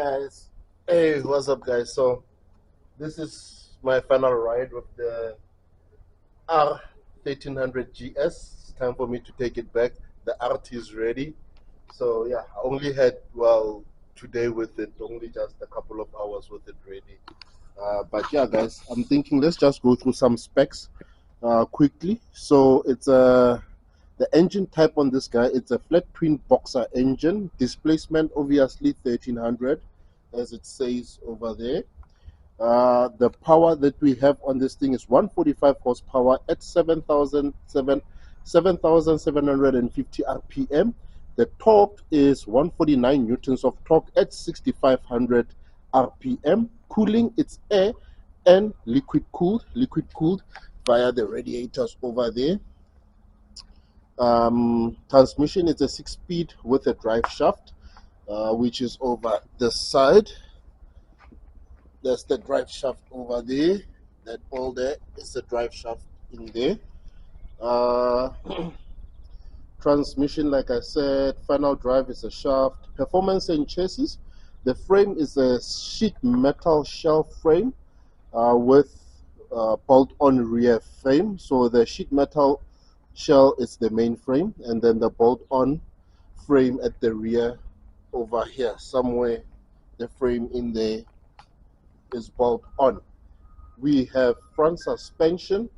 guys. Hey, what's up, guys? So this is my final ride with the R1300 GS. It's time for me to take it back. The RT is ready. So yeah, I only had today with it, only just a couple of hours with it ready. But yeah, guys, I'm thinking let's just go through some specs quickly. So it's the engine type on this guy. It's a flat twin boxer engine. Displacement obviously 1300, as it says over there. The power that we have on this thing is 145 horsepower at 7,750 RPM. The torque is 149 newtons of torque at 6,500 RPM. Cooling, it's air and liquid cooled via the radiators over there. Transmission is a 6-speed with a drive shaft, which is over the side. There's the drive shaft over there. That all there is the drive shaft in there. Transmission, like I said, final drive is a shaft. Performance and chassis. The frame is a sheet metal shell frame with bolt-on rear frame. So the sheet metal shell is the main frame, and then the bolt-on frame at the rear over here somewhere. The frame in there is bolt-on. We have front suspension,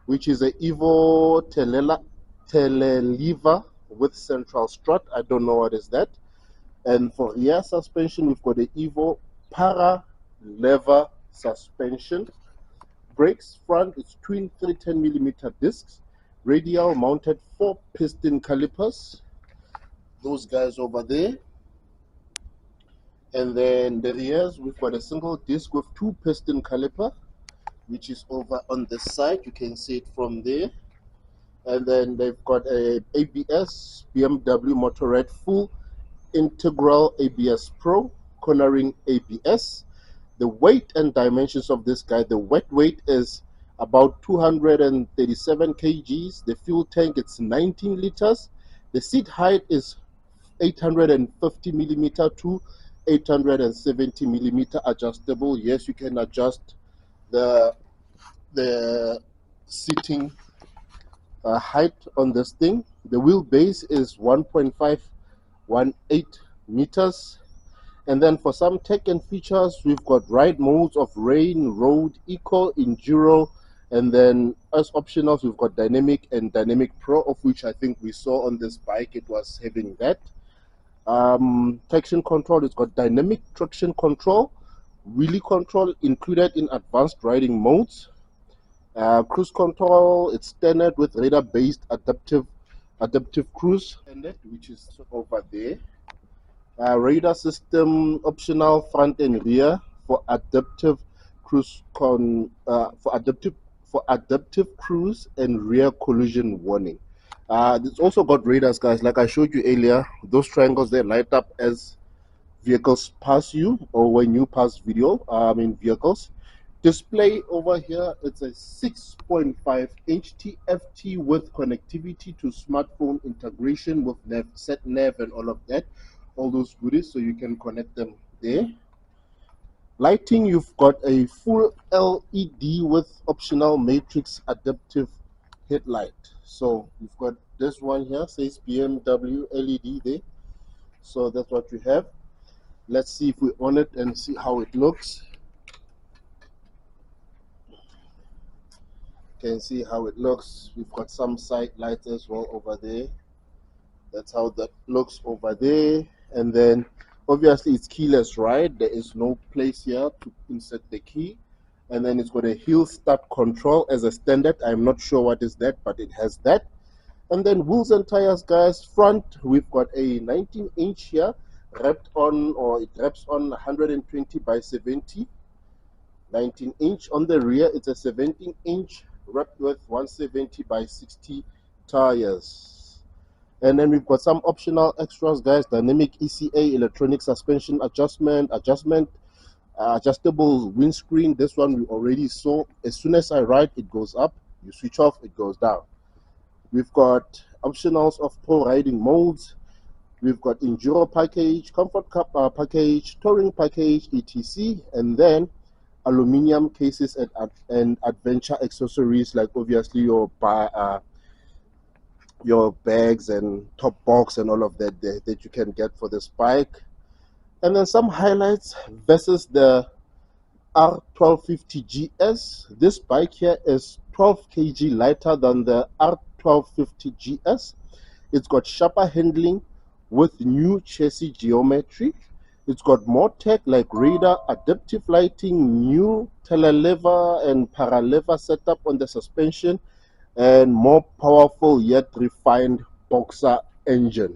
which is a Evo telelever with central strut. I don't know what is that. And for rear suspension, we've got the Evo para lever suspension. Brakes, front is twin 310mm discs. Radial mounted 4 piston calipers, those guys over there. And then the rears, we've got a single disc with 2 piston caliper, which is over on the side. You can see it from there. And then they've got a ABS, BMW Motorrad full integral ABS Pro, cornering ABS. The weight and dimensions of this guy, the wet weight is about 237 kgs. The fuel tank, it's 19 liters. The seat height is 850 millimeter to 870 millimeter adjustable. Yes, you can adjust the seating height on this thing. The wheelbase is 1.518 meters. And then for some tech and features, we've got ride modes of rain, road, eco, enduro, and then as optionals, we've got dynamic and dynamic pro, of which I think we saw on this bike it was having that. Traction control, it's got dynamic traction control, wheelie control included in advanced riding modes. Cruise control, it's standard with radar based adaptive cruise, which is over there. Radar system optional front and rear for adaptive cruise for adaptive cruise and rear collision warning. It's also got radars, guys, like I showed you earlier. Those triangles, they light up as vehicles pass you or when you pass vehicles. Display over here, it's a 6.5 inch TFT with connectivity to smartphone integration with sat nav and all of that, all those goodies, so you can connect them there. Lighting, you've got a full LED with optional matrix adaptive headlight. So you've got this one here, says BMW LED there. So that's what we have. Let's see if we on it and see how it looks. You can see how it looks. We've got some side lights as well over there. That's how that looks over there. And then obviously it's keyless ride. There is no place here to insert the key. And then it's got a hill start control as a standard. I'm not sure what is that, but it has that. And then wheels and tires, guys. Front, we've got a 19-inch here wrapped on, or it wraps on 120 by 70. 19-inch. On the rear, it's a 17-inch wrapped with 170 by 60 tires. And then we've got some optional extras, guys. Dynamic ECA, electronic suspension adjustment, adjustable windscreen. This one we already saw. As soon as I ride, it goes up. You switch off, it goes down. We've got optionals of pro riding modes, We've got enduro package, comfort cup package, touring package, etc. And then aluminium cases and adventure accessories, like obviously your bags and top box and all of that you can get for this bike. And then some highlights versus the R1350 GS. This bike here is 12 kg lighter than the R1350 GS. It's got sharper handling with new chassis geometry. It's got more tech like radar, adaptive lighting, new telelever and paralever setup on the suspension, and more powerful yet refined boxer engine.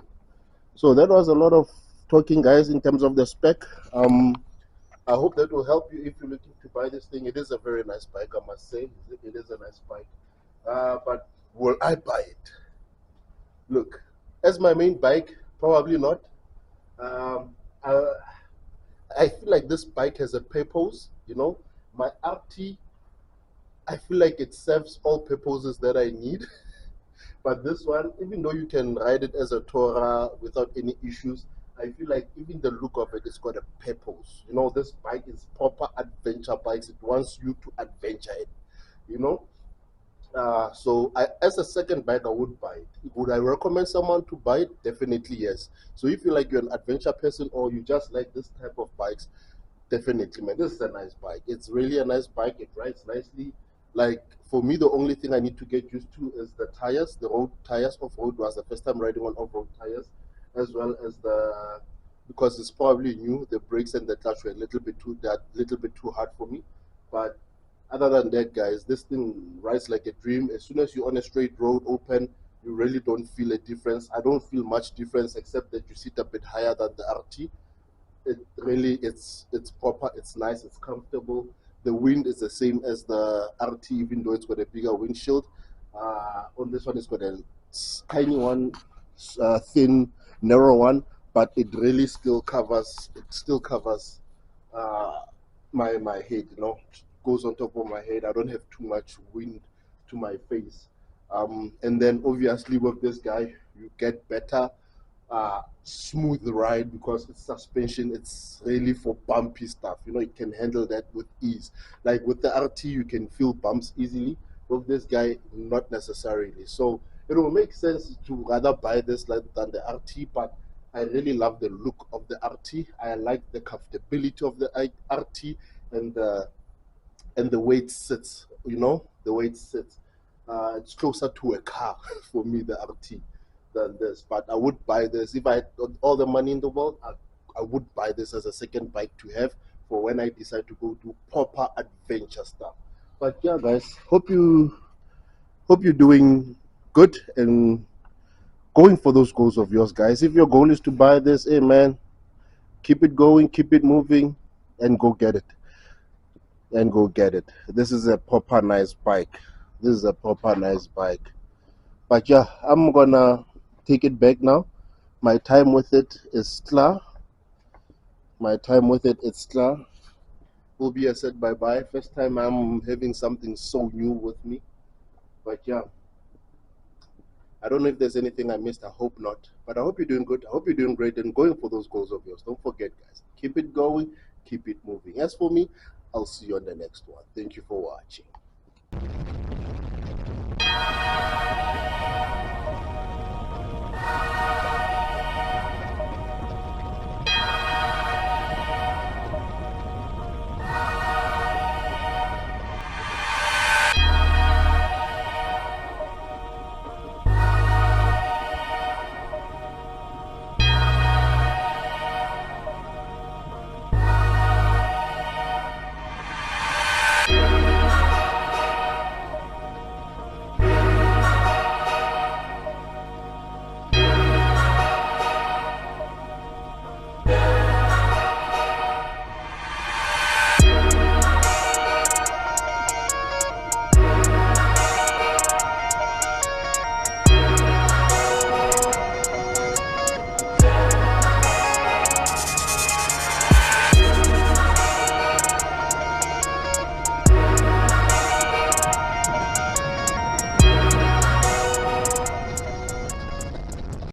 So that was a lot of talking, guys, in terms of the spec. I hope that will help you if you're looking to buy this thing. It is a very nice bike, I must say. It is a nice bike. But will I buy it? Look, as my main bike, probably not. Um, I, I feel like this bike has a purpose. My RT, I feel like it serves all purposes that I need. But this one, even though you can ride it as a tourer without any issues, I feel like even the look of it, it's got a purpose. This bike is proper adventure bikes. It wants you to adventure it. You know, so as a second bike, I would buy it. Would I recommend someone to buy it? Definitely yes. So if you like, you're an adventure person, or you just like this type of bikes, definitely, man. This is a nice bike. It's really a nice bike. It rides nicely. Like for me, the only thing I need to get used to is the tires. The road tires. Off road was the first time riding on off road tires, as well as because it's probably new. The brakes and the clutch were a little bit too hard for me. But other than that, guys, this thing rides like a dream. As soon as you're on a straight road, open, you really don't feel a difference. I don't feel much difference except that you sit a bit higher than the RT. It really, it's proper, it's nice, it's comfortable. The wind is the same as the RT, even though it's got a bigger windshield. On this one, it's got a tiny one, thin, narrow one, but it really still covers uh, my head. Goes on top of my head. I don't have too much wind to my face. And then obviously with this guy, you get better smooth ride because it's suspension. It's really for bumpy stuff. It can handle that with ease. Like with the RT, you can feel bumps easily. With this guy, not necessarily. So it will make sense to rather buy this than the RT. But I really love the look of the RT. I like the comfortability of the RT and the way it sits. The way it sits. It's closer to a car for me, the RT, than this. But I would buy this if I had all the money in the world. I would buy this as a second bike to have for when I decide to go do proper adventure stuff. But yeah, guys, hope you're doing good and going for those goals of yours, guys. If your goal is to buy this, hey man, keep it going, keep it moving, and go get it. And go get it. This is a proper nice bike. This is a proper nice bike. But yeah, I'm gonna take it back now. My time with it is clear. My time with it is clear. Obia said bye bye. First time I'm having something so new with me. But yeah, I don't know if there's anything I missed. I hope not. But I hope you're doing good. I hope you're doing great and going for those goals of yours. Don't forget, guys. Keep it going. Keep it moving. As for me, I'll see you on the next one. Thank you for watching.